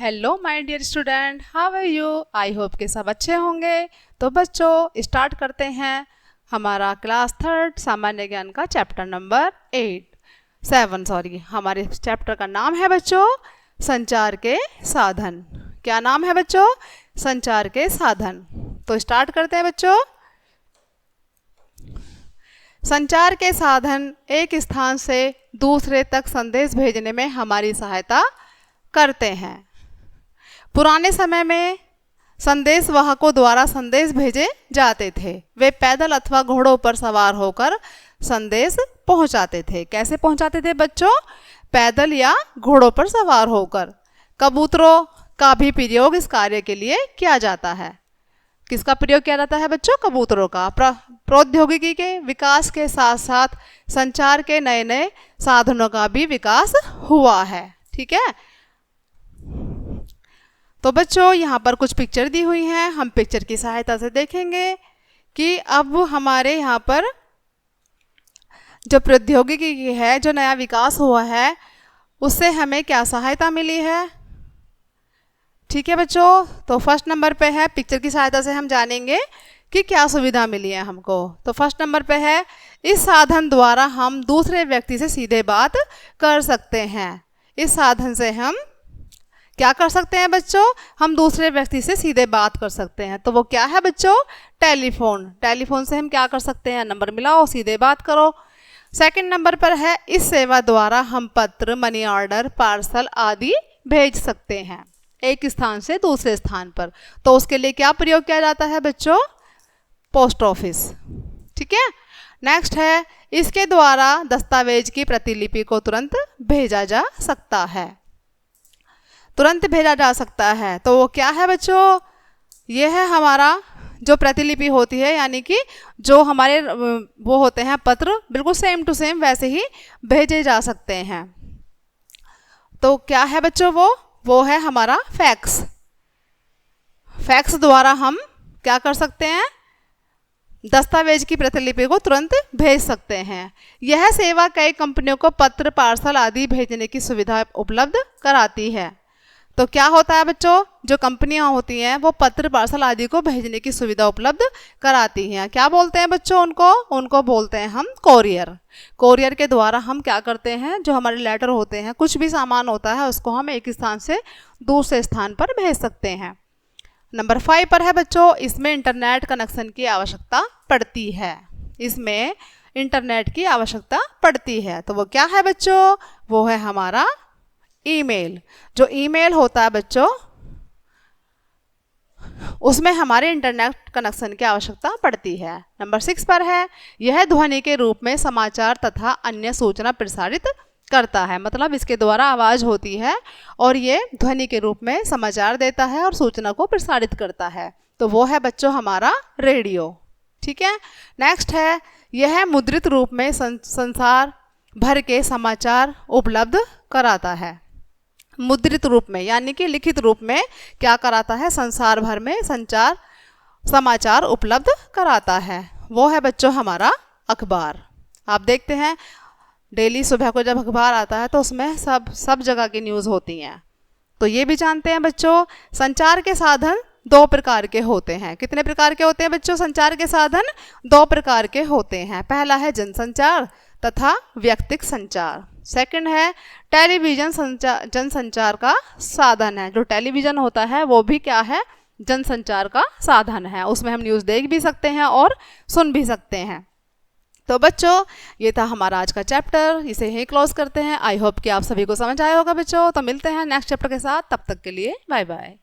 Hello my dear student, how are you. I hope के सब अच्छे होंगे। तो बच्चों स्टार्ट करते हैं हमारा क्लास थर्ड सामान्य ज्ञान का चैप्टर नंबर 7 हमारे चैप्टर का नाम है बच्चों संचार के साधन। क्या नाम है बच्चों? संचार के साधन। तो स्टार्ट करते हैं बच्चों। संचार के साधन एक स्थान से दूसरे तक संदेश भेजने में हमारी सहायता करते हैं। पुराने समय में संदेश वाहकों द्वारा संदेश भेजे जाते थे। वे पैदल अथवा घोड़ों पर सवार होकर संदेश पहुंचाते थे। कैसे पहुंचाते थे बच्चों? पैदल या घोड़ों पर सवार होकर। कबूतरों का भी प्रयोग इस कार्य के लिए किया जाता है। किसका प्रयोग किया जाता है बच्चों? कबूतरों का। प्रौद्योगिकी के विकास के साथ साथ संचार के नए नए साधनों का भी विकास हुआ है। ठीक है, तो बच्चों यहाँ पर कुछ पिक्चर दी हुई हैं। हम पिक्चर की सहायता से देखेंगे कि अब हमारे यहाँ पर जो प्रौद्योगिकी की है, जो नया विकास हुआ है, उससे हमें क्या सहायता मिली है। ठीक है बच्चों, तो फर्स्ट नंबर पे है, पिक्चर की सहायता से हम जानेंगे कि क्या सुविधा मिली है हमको। तो फर्स्ट नंबर पे है, इस साधन द्वारा हम दूसरे व्यक्ति से सीधे बात कर सकते हैं। इस साधन से हम क्या कर सकते हैं बच्चों? हम दूसरे व्यक्ति से सीधे बात कर सकते हैं। तो वो क्या है बच्चों? टेलीफोन। टेलीफोन से हम क्या कर सकते हैं? नंबर मिलाओ, सीधे बात करो। सेकंड नंबर पर है, इस सेवा द्वारा हम पत्र, मनी ऑर्डर, पार्सल आदि भेज सकते हैं एक स्थान से दूसरे स्थान पर। तो उसके लिए क्या प्रयोग किया जाता है बच्चों? Post office. ठीक है, नेक्स्ट है, इसके द्वारा दस्तावेज की प्रतिलिपि को तुरंत भेजा जा सकता है। तुरंत भेजा जा सकता है। तो वो क्या है बच्चों? ये है हमारा जो प्रतिलिपि होती है, यानी कि जो हमारे वो होते हैं पत्र, बिल्कुल सेम टू सेम वैसे ही भेजे जा सकते हैं। तो क्या है बच्चों? वो है हमारा फैक्स। फैक्स द्वारा हम क्या कर सकते हैं? दस्तावेज की प्रतिलिपि को तुरंत भेज सकते हैं। यह सेवा कई कंपनियों को पत्र, पार्सल आदि भेजने की सुविधा उपलब्ध कराती है। तो क्या होता है बच्चों? जो कंपनियां होती हैं वो पत्र, पार्सल आदि को भेजने की सुविधा उपलब्ध कराती हैं। क्या बोलते हैं बच्चों उनको? उनको बोलते हैं हम कोरियर। कोरियर के द्वारा हम क्या करते हैं, जो हमारे लेटर होते हैं, कुछ भी सामान होता है, उसको हम एक स्थान से दूसरे स्थान पर भेज सकते हैं। नंबर 5 पर है बच्चों, इसमें इंटरनेट कनेक्शन की आवश्यकता पड़ती है। इसमें इंटरनेट की आवश्यकता पड़ती है। तो वो क्या है बच्चों? वो है हमारा ईमेल। जो ईमेल होता है बच्चों, उसमें हमारे इंटरनेट कनेक्शन की आवश्यकता पड़ती है। नंबर 6 पर है, यह ध्वनि के रूप में समाचार तथा अन्य सूचना प्रसारित करता है। मतलब इसके द्वारा आवाज़ होती है और ये ध्वनि के रूप में समाचार देता है और सूचना को प्रसारित करता है। तो वो है बच्चों हमारा रेडियो। ठीक है, नेक्स्ट है, यह मुद्रित रूप में संसार भर के समाचार उपलब्ध कराता है। मुद्रित रूप में यानी कि लिखित रूप में क्या कराता है? संसार भर में समाचार उपलब्ध कराता है। वो है बच्चों हमारा अखबार। आप देखते हैं डेली सुबह को जब अखबार आता है तो उसमें सब जगह की न्यूज़ होती हैं। तो ये भी जानते हैं बच्चों, संचार के साधन 2 प्रकार के होते हैं। कितने प्रकार के होते हैं बच्चों? संचार के साधन 2 प्रकार के होते हैं। पहला है जनसंचार तथा व्यक्तिक संचार। सेकंड है टेलीविजन संचार, जनसंचार का साधन है। जो टेलीविज़न होता है वो भी क्या है? जनसंचार का साधन है। उसमें हम न्यूज़ देख भी सकते हैं और सुन भी सकते हैं। तो बच्चों ये था हमारा आज का चैप्टर, इसे यहीं क्लोज करते हैं। आई होप कि आप सभी को समझ आया होगा बच्चों। तो मिलते हैं नेक्स्ट चैप्टर के साथ, तब तक के लिए बाय बाय।